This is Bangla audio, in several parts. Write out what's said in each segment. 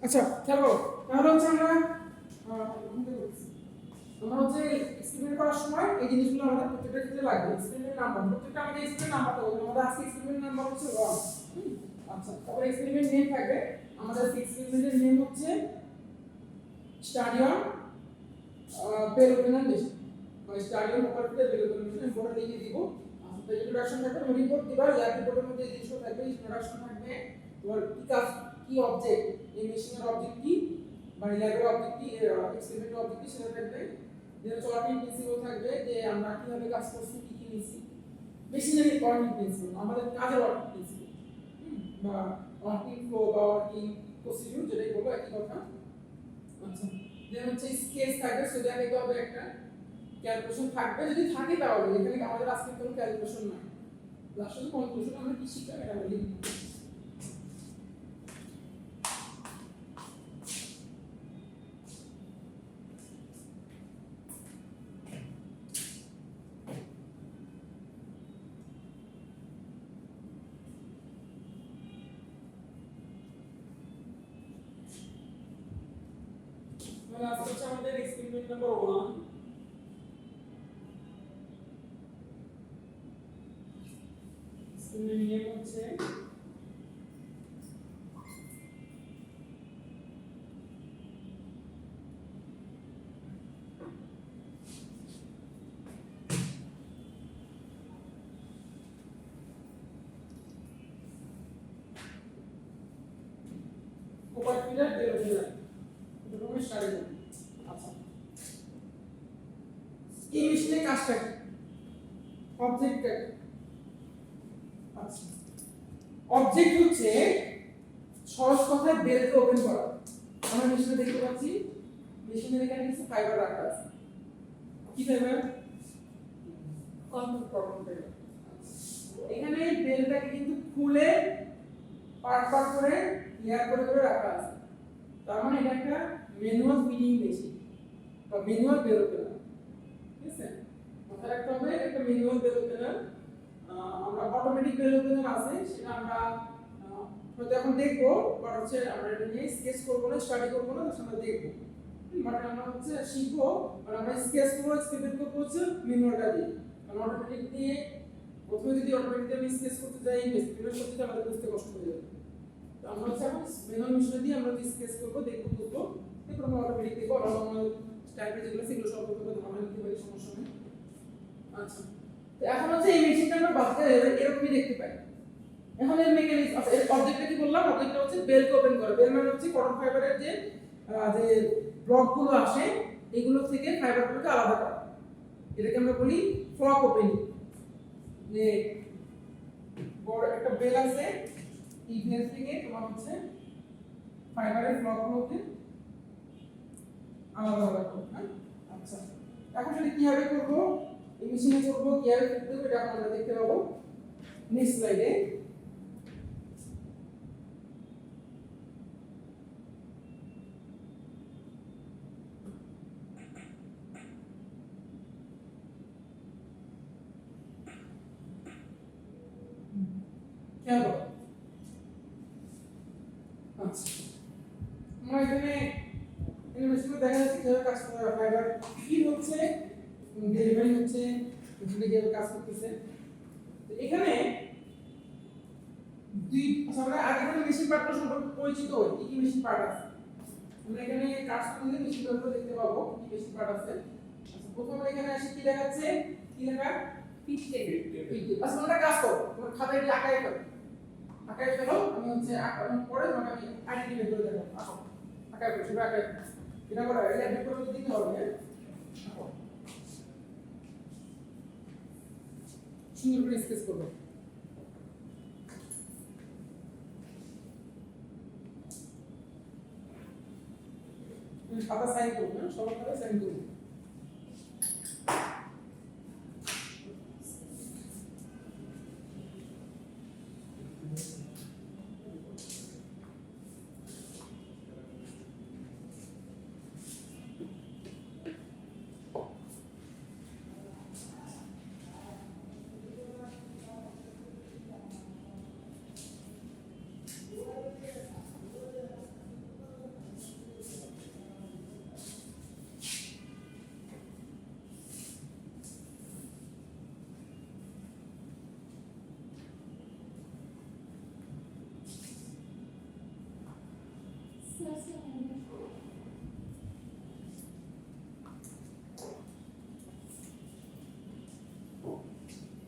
আচ্ছা চলো তাহলে হচ্ছে আমরা হচ্ছে এক্সপেরিমেন্ট করার সময় এই জিনিসগুলো আমাদের প্রত্যেকটা ক্ষেত্রে লাগবে। এক্সপেরিমেন্ট নাম্বার প্রত্যেকটা আমাদের এক্সপেরিমেন্ট নাম্বারটা বলবো। আমাদের আজকে এক্সপেরিমেন্ট নাম্বার হচ্ছে 1। আচ্ছা তারপর এক্সপেরিমেন্ট নেম থাকবে। আমাদের এক্সপেরিমেন্টের নেম হচ্ছে study on bell opener machine বা study on operated bell opener machine. আমি বোর্ডে লিখে দিব। আচ্ছা ইন্ট্রোডাকশন থাকবে, রিপোর্ট দিবা, ল্যাব রিপোর্টের মধ্যে এই জিনিসগুলো থাকবে। ইন্ট্রোডাকশন থাকবে, তোমার কি কাজ কি অবজেক্ট, এই মেশিনের অবজেক্ট কি বা ল্যাবের অবজেক্ট কি, এক্সপেরিমেন্টের অবজেক্ট কি সেটা থাকবে। দেন ওয়ার্কিং প্রিন্সিপাল থাকবে যে আমরা কিভাবে কাজ করছি, কি কি নিছি। মেশিনারি ওয়ার্কিং প্রিন্সিপাল আমাদের কাজের ওয়ার্কিং প্রিন্সিপাল বা ওয়ার্কিং ফ্লো বা ওয়ার্কিং প্রসিডিউর যেটাই বলবো একই কথা। আচ্ছা দেন হচ্ছে স্কেচ থাকবে, সেটা দেখতে হবে একটা ক্যালকুলেশন থাকবে যদি থাকে তাহলে। এখানে আমাদের আজকে কোনো ক্যালকুলেশন নাই, লাস্টে কনক্লুশন আমরা কি শিখলাম এটা আমরা লিখব। আজকে হচ্ছে আমাদের এক্সপেরিমেন্ট নাম্বার 1। এক্সপেরিমেন্ট নিয়ে হচ্ছে কোপার পিলার বের হয়ে যায় এটা তুমি স্টাডি করবে। আচ্ছা এই মেশিনের কাজটা কি, অবজেক্টটা কি? আচ্ছা অবজেক্ট হচ্ছে সহজ কথায় বেলকে ওপেন করা। আমরা মেশিনে দেখতে পাচ্ছি মেশিনের এখানে কিছু ফাইবার রাখা আছে। কি ফাইবার? Cotton fibre. এখানে বেলটাকে কিন্তু খুলে পার্ট পার্ট করে লেয়ার করে করে রাখা আছে। তার মানে এটা একটা ম্যানুয়াল ফিডিং মেশিন বা ম্যানুয়াল বেল ওপেনার। ঠিক আছে, মাথায় রাখতে হবে একটা ম্যানুয়াল বেল ওপেনার। আমরা অটোমেটিক বেল ওপেনার আছে সেটা আমরা হয়তো এখন দেখবো, বাট হচ্ছে আমরা এটা নিয়ে স্কেচ করবো না, স্টাডি করবো না, আমরা দেখবো। বাট আমরা হচ্ছে শিখবো, আর আমরা স্কেচ করবো, এক্সপেরিমেন্ট করবো হচ্ছে ম্যানুয়ালটা দিয়ে। কারণ অটোমেটিক দিয়ে প্রথমে যদি অটোমেটিক আমি স্কেচ করতে যাই, এক্সপেরিমেন্ট করতে যাই, আমাদের বুঝতে কষ্ট হয়ে যাবে। তো আমরা হচ্ছে এখন ম্যানুয়াল মেশিন দিয়ে আমরা স্কেচ করবো, দেখবো, বুঝবো, এরপর আমরা অটোমেটিক দেখবো, নরমাল টাইপের যেগুলো সেগুলো সব করতে পারি, ধারণা নিতে পারি, সমস্যা নেই। আচ্ছা তো এখন হচ্ছে এই মেশিনটা আমরা বাজারে এরকমই দেখতে পাই। এখন এর মেকানিজম, আচ্ছা এর অবজেক্টটা কি বললাম? অবজেক্টটা হচ্ছে বেলকে ওপেন করে। বেল মানে হচ্ছে কটন ফাইবারের যে ব্লকগুলো আসে এগুলো থেকে ফাইবারগুলোকে আলাদা করা, এটাকে আমরা বলি ফ্লক ওপেনিং। যে বড় একটা বেল আছে, এই বেল থেকে তোমার হচ্ছে ফাইবারের ব্লকগুলোকে আলাদা আলাদা করব। হ্যাঁ আচ্ছা এখন সেটা কিভাবে করব, এই মেশিনে করব, কিভাবে করতে হবে এটা আমরা দেখতে পাবো নেক্সট স্লাইডে। কেন আচ্ছা আমরা এখানে মেশিনে দেখা যাচ্ছে কিভাবে কাজ করতে হবে, ফাইবার কি হচ্ছে, ডেলিভারি হচ্ছে, এখানে কিভাবে কাজ করতেছে। তো এখানে আমরা আগে থেকে মেশিন পার্টগুলো সম্পর্কে পরিচিত হই, কি কি মেশিন পার্ট আছে। আমরা এখানে কাজ করলে মেশিন পার্টগুলো দেখতে পাবো কি মেশিন পার্ট আছে। আচ্ছা প্রথমে এখানে আসি কি দেখাচ্ছে, কি লেখা? পিচটেক। আচ্ছা তোমরা কাজ করো, তোমার খাতায় দিয়ে আঁকায় ফেলো, আঁকায় ফেলো। আমি হচ্ছে আঁকানোর পরে তোমাকে আমি আইডেন্টিফাই করে দেখাবো। আসো আঁকায় ফেলো, সেটা আঁকায় এটা করা এটা অ্যাড করে দিতে হবে। হ্যাঁ সুন্দর করে স্কেচ করবে। খাতা সাইন করবে, সবার খাতা সাইন করবে।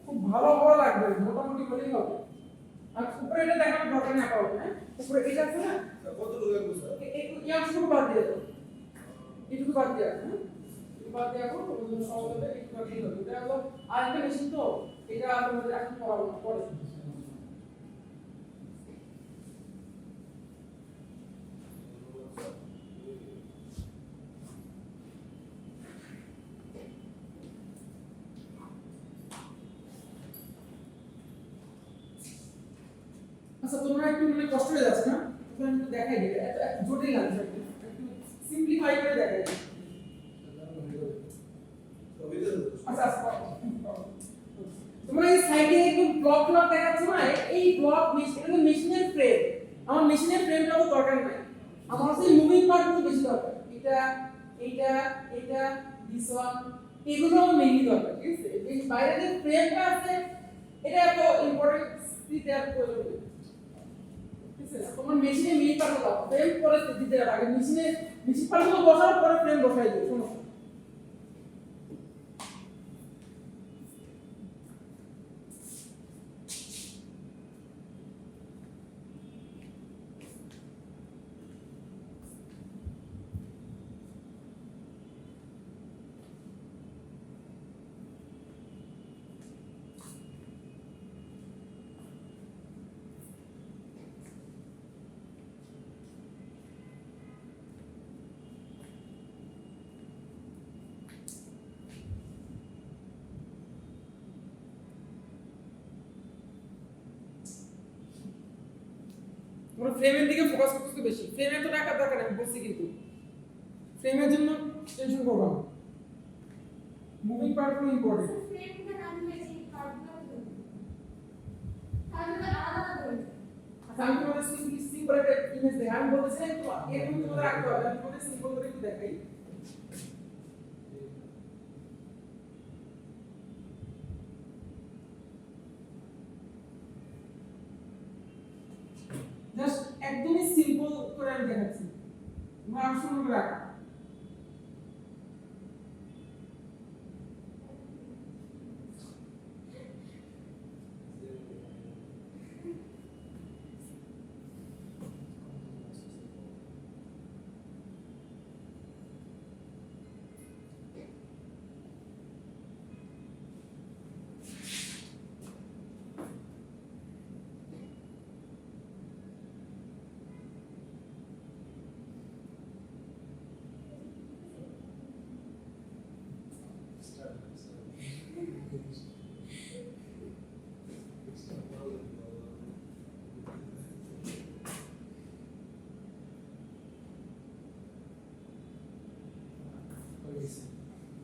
খুব ভালো হওয়া লাগবে, মোটামুটি হলেই হবে। আর উপরে এটা দেখানোর দরকার নেই আপাতত, হ্যাঁ উপরে এটা আছে না, কত লোক আছে স্যার? এই শুরু বাদ দিয়ে দাও, এইটুকু বাদ দিয়ে দাও, হ্যাঁ এইটুকু বাদ দিয়ে দাও, তোমাদের সহজ হবে, এইটুকু বাদ দিয়ে দাও। এটা হলো আরেকটা মেশিন, তো এটা তোমাদের এখন পড়াবো না, পরে। আচ্ছা তোমরা একটু মানে কষ্ট হয়ে যাচ্ছে না, তোমরা একটু দেখাই দিই, এত জটিল লাগছে, একটু সিম্পলিফাই করে দেখাই দিই। আচ্ছা আচ্ছা তোমরা এই সাইডে একটু ব্লক ব্লক দেখাচ্ছ না, এই ব্লক এটা তো মেশিনের ফ্রেম, আমার মেশিনের ফ্রেমটা তো দরকার নাই, আমার হচ্ছে মুভিং পার্টগুলো বেশি দরকার, এটা এইটা এটা দিস ওয়ান, এগুলো মেইনলি দরকার, ঠিক আছে? এই বাইরে যে ফ্রেমটা আছে এটা এত ইম্পর্টেন্ট দেওয়ার প্রয়োজন নেই। তোমার মেশিনে মেইন পার্ট দাও, ফ্রেম করে দিতে হবে, আগে মেশিন পার্টগুলো বসার পরে ফ্রেম বসাই দিও। শোনো তোমরা ফ্রেমের দিকে ফোকাস করতে বেশি, ফ্রেমে তো টাকা দরকার আমি বলছি, কিন্তু ফ্রেমের জন্য টেনশন করবা না, মুভিং পার্টগুলো ইম্পর্টেন্ট। ফ্রেমটা নাম হয়েছে পার্টগুলো তাহলে আলাদা করে। আচ্ছা আমি তোমাদের সিম্পল একটা ইমেজ দেখাই, আমি বলতেছিলাম তো এরকম তোমাদের রাখতে হবে, আমি তোমাদের সিম্পল করে একটু দেখাই। জাস্ট একদমই সিম্পল করে আমি দেখাচ্ছি, তোমরা আর শুরু করে রাখা।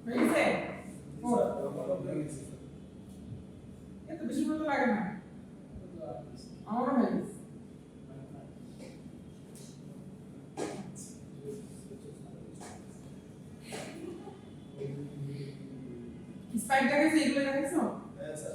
হয়েছে? এত বেশি মতো লাগে না, আমারও হয়ে গেছে। স্পাইক দেখাইছো, এগুলো দেখাইছো? হ্যাঁ স্যার।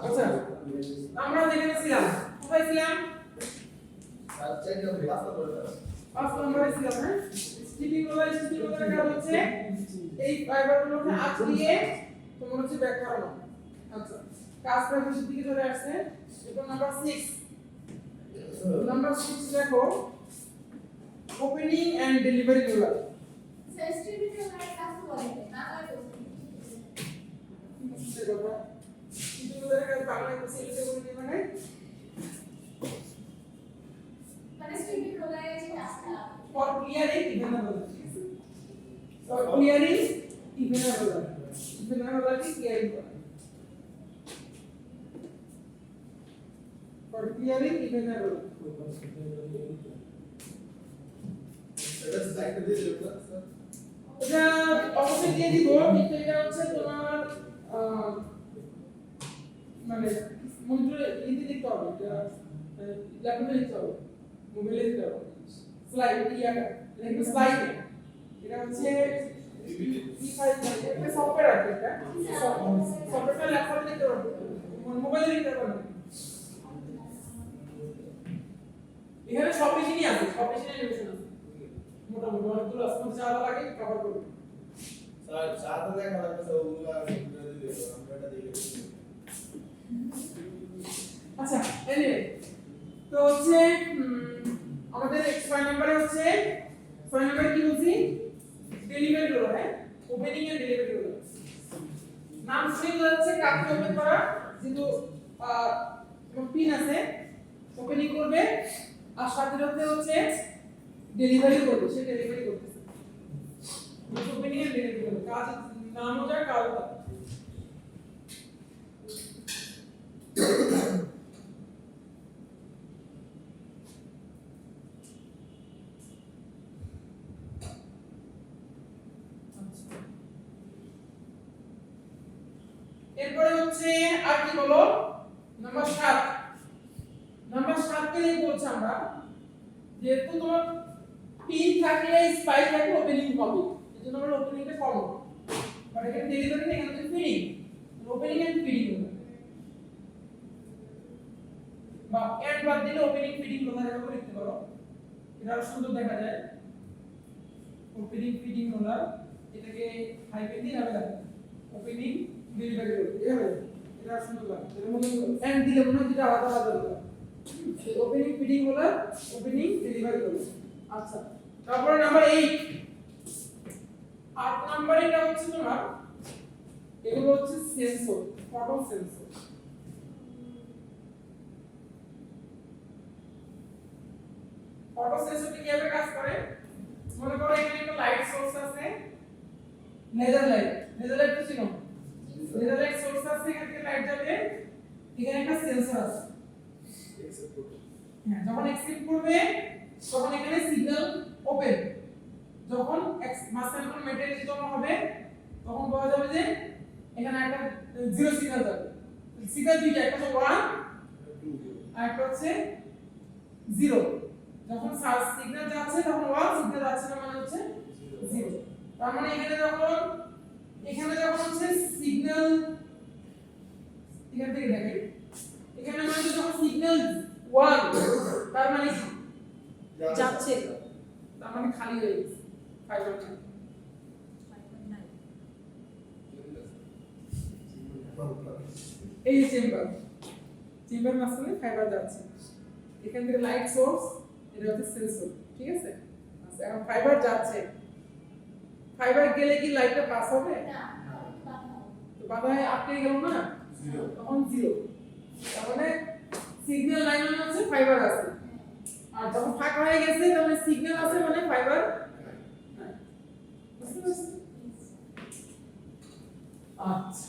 আচ্ছা আমরা যেখানে ছিলাম, কোথায় ছিলাম? স্যার চেক করুন, পাস করে দাও। 5 নম্বরে ছিলাম, হ্যাঁ স্টিপিং রোলারের কাজ হচ্ছে এই ফাইবারগুলোকে আঁচড়িয়ে তোমার হচ্ছে ব্যাক করানো। আচ্ছা কাজ প্রায় শেষের দিকে চলে আসছে, এটা নাম্বার 6। নাম্বার 6 দেখো, ওপেনিং এন্ড ডেলিভারি রোলার। সেস্টিভিটি রোলার কাজ করে না হয় তো স্টিপিং রোলারের কাজ বাংলায় বলছে এটা বলে মানে সেস্টিভিটি রোলারের যে কাজটা for clearing event roller, for clearing event roller, event roller কি ক্লিয়ারিং করে। for clearing even a row. এটা স্লাইডে দিয়ে দেব না স্যার এটা অবশ্যই দিয়ে দিব, কিন্তু এটা হচ্ছে তোমার মানে মনিটরে ইতে দিতে হবে, এটা ল্যাপটপে দিতে হবে, মোবাইলে দিতে হবে। স্লাইড ইয়াটা এটা স্লাইড, এটা হচ্ছে কি ফাইল, এটা সফটওয়্যার আছে, এটা সফটওয়্যারটা ল্যাপটপে দিতে হবে, মোবাইলে দিতে হবে। এখানে সব মেশিনই আছে, সব মেশিনের রিলেশন আছে মোটামুটি, অনেকগুলো আছে, যা লাগে কভার করবে। স্যার সাথে দেখা লাগছে ওগুলা কম্পিউটারে দিয়ে দেব, আমরা এটা দিয়ে দেব। আচ্ছা এনিওয়ে, তো হচ্ছে আমাদের 6 নম্বরে হচ্ছে 6 নম্বরে কি বলছি, ডেলিভারি হলো, হ্যাঁ ওপেনিং এন্ড ডেলিভারি হলো। নাম শুনে যাচ্ছে কাকে ওপেন করা, কিন্তু পিন আছে, ওপেনিং করবে, আর সাথে সাথে হচ্ছে ডেলিভারি করবে, সে ডেলিভারি করতেছে। ওপেনিং এন্ড ডেলিভারি হলো, কাজ নামও যায় কাজও যায়। এরপরে হচ্ছে আর কি বলো, নাম্বার 7। নাম্বার 7 কে বলছি আমরা, যেহেতু তোমার পিন থাকলে স্পাইস থাকলে ওপেনিং হবে, এজন্য আমরা ওপেনিংটা করব। বাট এখানে ডেলিভারি না, এখানে ফিডিং, ওপেনিং এন্ড ফিডিং হবে, বা এন্ড বাদ দিলে ওপেনিং ফিডিং কথা এভাবে লিখতে পারো, এটা আরো সুন্দর দেখা যায়। ওপেনিং ফিডিং হলো, এটাকে হাইফেন দিয়ে হবে, ওপেনিং ডেলিভারি করবে, এভাবে এটা সুন্দর লাগে। এর মধ্যে এন্ড দিলে মনে হয় যেটা আলাদা আলাদা হবে, ওপেনিং ফিডিং হলো, ওপেনিং ডেলিভারি করবে। আচ্ছা, তারপরে নাম্বার 8। 8 নাম্বার এটা হচ্ছে তোমার, এগুলো হচ্ছে সেন্সর, ফটো সেন্সর। ফটো সেন্সরটি কিভাবে কাজ করে, মনে করো এখানে একটা লাইট সোর্স আছে, লেজার লাইট তো চিনো, লেজার লাইট সোর্স আছে, এখান থেকে লাইট যাবে, এখানে একটা সেন্সর আছে, হ্যাঁ যখন এক্সিট করবে তখন এখানে সিগন্যাল ওপেন, যখন মাঝখানে কোনো ম্যাটেরিয়াল জমা হবে তখন বলা যাবে যে এখানে একটা জিরো সিগন্যাল যাবে। সিগন্যাল দুইটা, একটা হচ্ছে 1 আর একটা হচ্ছে 0। যখন সিগন্যাল যাচ্ছে তখন 1, সিগন্যাল যাচ্ছে না মানে হচ্ছে 0। তার মানে এখানে যখন হচ্ছে সিগন্যাল, এখান থেকে দেখেন এখানে মানে যখন সিগন্যাল 1 তার মানে যাচ্ছে, তার মানে খালি হয়ে গেছে, ফাইবার নাই। এই চেম্বার মাঝখানে ফাইবার যাচ্ছে, এখান থেকে লাইট সোর্স, এটা হচ্ছে সেন্সর, ঠিক আছে। আচ্ছা এখন ফাইবার যাচ্ছে, ফাইবার গেলে কি লাইটটা পাস হবে না তো বাধায় আটকে গেল না, তখন 0। তার মানে সিগন্যাল লাইন মানে হচ্ছে ফাইবার আছে, আর যখন ফাঁকা হয়ে গেছে তাহলে সিগন্যাল আছে মানে ফাইবার নাই। বুঝতে পারছেন? আচ্ছা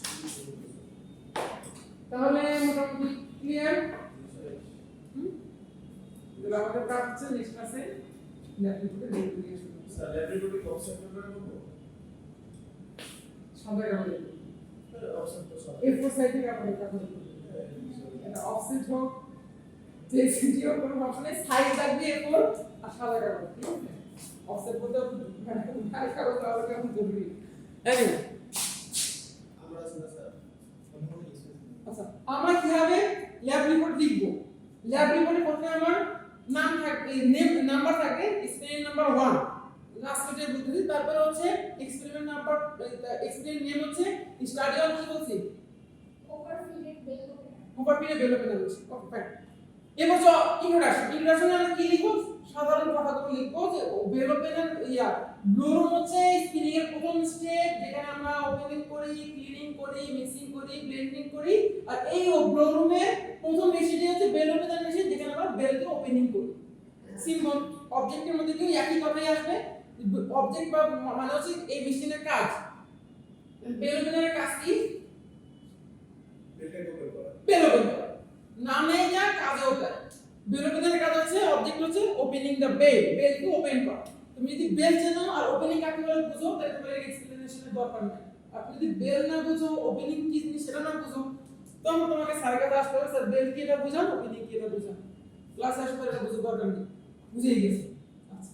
তাহলে মোটামুটি ক্লিয়ার। তাহলে আমাদের কাজ হচ্ছে নেক্সট ক্লাসে ল্যাপটপে ডেলিভারি শুরু করব। স্যার ল্যাবরেটরি কনসেপ্ট করে করব, সবাই আমাদের অপশন তো সব A4 সাইড থেকে আপনি কাজ করবেন, এটা অফসেট হোক যে সিটিও কোনো অপশনে সাইড থাকবে A4 আর সাদা কাগজ, ঠিক আছে। অফসেট বলতে মানে কালো কাগজ আলাদা কাগজ জরুরি। এনিওয়ে আমরা স্যার আচ্ছা আমরা কিভাবে ল্যাব রিপোর্ট লিখব, ল্যাব রিপোর্টে প্রথমে আমার নাম থাকে, নেম নাম্বার থাকে, এক্সপেরিমেন্ট নাম্বার 1 লাস্ট লেটার বলতেছি, তারপর হচ্ছে এক্সপেরিমেন্ট নাম্বার, এক্সপেরিমেন্ট নেম হচ্ছে স্টাডি অন কি বলছি, ওভার পিরিয়ড ডেভেলপমেন্ট হচ্ছে। Okay fine. এবার তো ইন্ট্রোডাকশনে আমরা কি লিখব, সাধারণ কথাগুলো লিখব যে ডেভেলপমেন্ট ব্লোরুম হচ্ছে স্পিনিং এর প্রথম স্টেপ, যেখানে আমরা ওপেনিং করি, ক্লিনিং করি, মিক্সিং করি, ব্লেন্ডিং করি, আর এই ব্লোরুমের প্রথম মেশিনটি হচ্ছে ডেভেলপমেন্ট মেশিন, যেখানে আমরা বেলকে ওপেনিং করি। সিম্বল অবজেক্টের মধ্যে কি একই কথাই আসবে, অবজেক্ট বা মানে হচ্ছে এই মেশিনের কাজ, ডেভেলপমেন্টের কাজ কি, বেলটাকে ওপেন করা, বেল ওপেন করা। নামে যা কাজেও তাই। বেলবেলের কাজ হচ্ছে অবজেক্ট হচ্ছে ওপেনিং দ্য বেল, বেলকে ওপেন করা। তুমি যদি বেল চেনো আর ওপেনিং কাকে বলে বুঝো তাহলে তোমার এক্সপ্লেনেশনের দরকার নেই। আর তুমি যদি বেল না বুঝো, ওপেনিং কি জিনিস সেটা না বুঝো, তখন তোমাকে স্যারের কাছে আসতে হবে, স্যার বেল কি এটা বুঝান, ওপেনিং কি এটা বুঝান। ক্লাসে আসলে এটা বুঝতে দরকার নেই, বুঝিয়ে গেছে। আচ্ছা,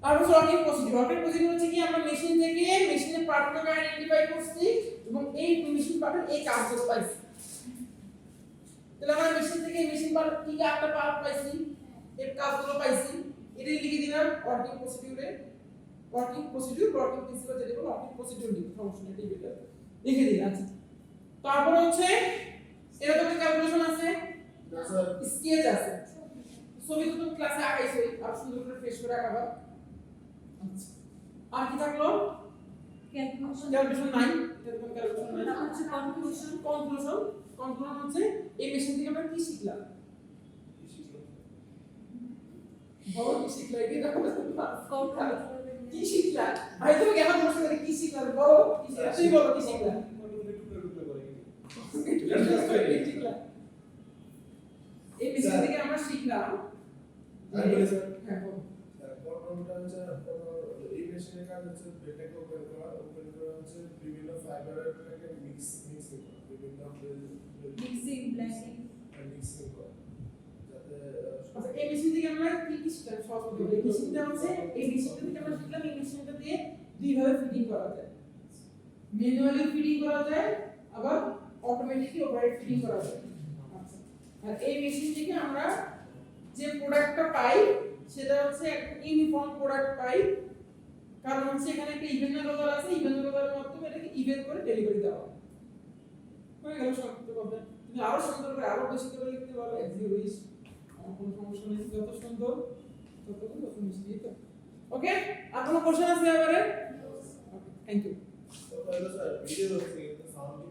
তারপর রকিং প্রসিডিউর। রকিং প্রসিডিউর হচ্ছে কি আমরা মেশিন থেকে মেশিনের পার্টগুলোকে আইডেন্টিফাই করছি এবং এই মেশিন পার্টের এই কাজগুলো পাইছি। তাহলে আমরা মেশিন থেকে মেশিন পার্ট কি কি একটা পার্ট পাইছি, এর কাজগুলো পাইছি, এটাই লিখে দিলাম ওয়ার্কিং প্রসিডিউরে। ওয়ার্কিং প্রসিডিউর, ওয়ার্কিং প্রিন্সিপাল যেটা বলে ওয়ার্কিং প্রসিডিউর লিখে সমস্যা নেই, লিখে দিলাম। আচ্ছা, তারপর হচ্ছে এরকম একটা ক্যালকুলেশন আছে, স্কেচ আছে, ছবি তো তুমি ক্লাসে আঁকাইছোই, আর সুন্দর করে ফ্রেশ করে আঁকাবা। আচ্ছা, আর কি থাকলো? ক্যালকুলেশন নাই, এরকম ক্যালকুলেশন নাই। তারপর হচ্ছে কনক্লুশন। কনক্লুশন হচ্ছে এই মেশিন থেকে আমরা কি শিখলাম, বলো কি শিখলা, কি দেখো কি শিখলা, ভাই তুমি কেমন প্রশ্ন করে কি শিখলা, বলো কি শিখলা, তুই বলো কি শিখলা। এই মেশিন থেকে আমরা শিখলাম, আমি বলি স্যার, হ্যাঁ বলো। প্রথমটা হচ্ছে এই মেশিনের কাজ হচ্ছে বেলটাকে ওপেন করা হচ্ছে বিভিন্ন ফাইবারটাকে মিক্সিং করা, বিভিন্ন মিক্সিং, ব্লেন্ডিং, মিক্সিং করা, যাতে আচ্ছা, এই মেশিন থেকে আমরা কি কি শিখলাম সহজ করে বলি। এই মেশিনটা হচ্ছে, এই মেশিনটা থেকে আমরা শিখলাম এই মেশিনটা দিয়ে দুই ভাবে ফিটিং করা যায়, ম্যানুয়ালি ফিটিং করা যায়, আবার অটোমেটিকলি ওভারহেড ফিটিং করা যায়। আচ্ছা, আর এই মেশিন থেকে আমরা যে প্রোডাক্টটা পাই সেটা হচ্ছে একটা ইউনিফর্ম প্রোডাক্ট পাই, কারণ হচ্ছে এখানে একটা ইভেন্ট রোলার আছে, ইভেন্ট রোলারের মাধ্যমে এটাকে ইভেন্ট করে ডেলিভারি দেওয়া হয়। হয়ে গেল সংক্ষিপ্ত কথা। তুমি আরো সুন্দর করে আরো বেশি করে লিখতে পারো, এজ ইউ উইশ, আমার কোনো সমস্যা নেই, যত সুন্দর তত মিষ্টি। তো ওকে, আর কোনো কোশ্চেন আছে এবারে? ওকে, থ্যাংক ইউ। তো হলো স্যার ভিডিও হচ্ছে কিন্তু সাউন্ড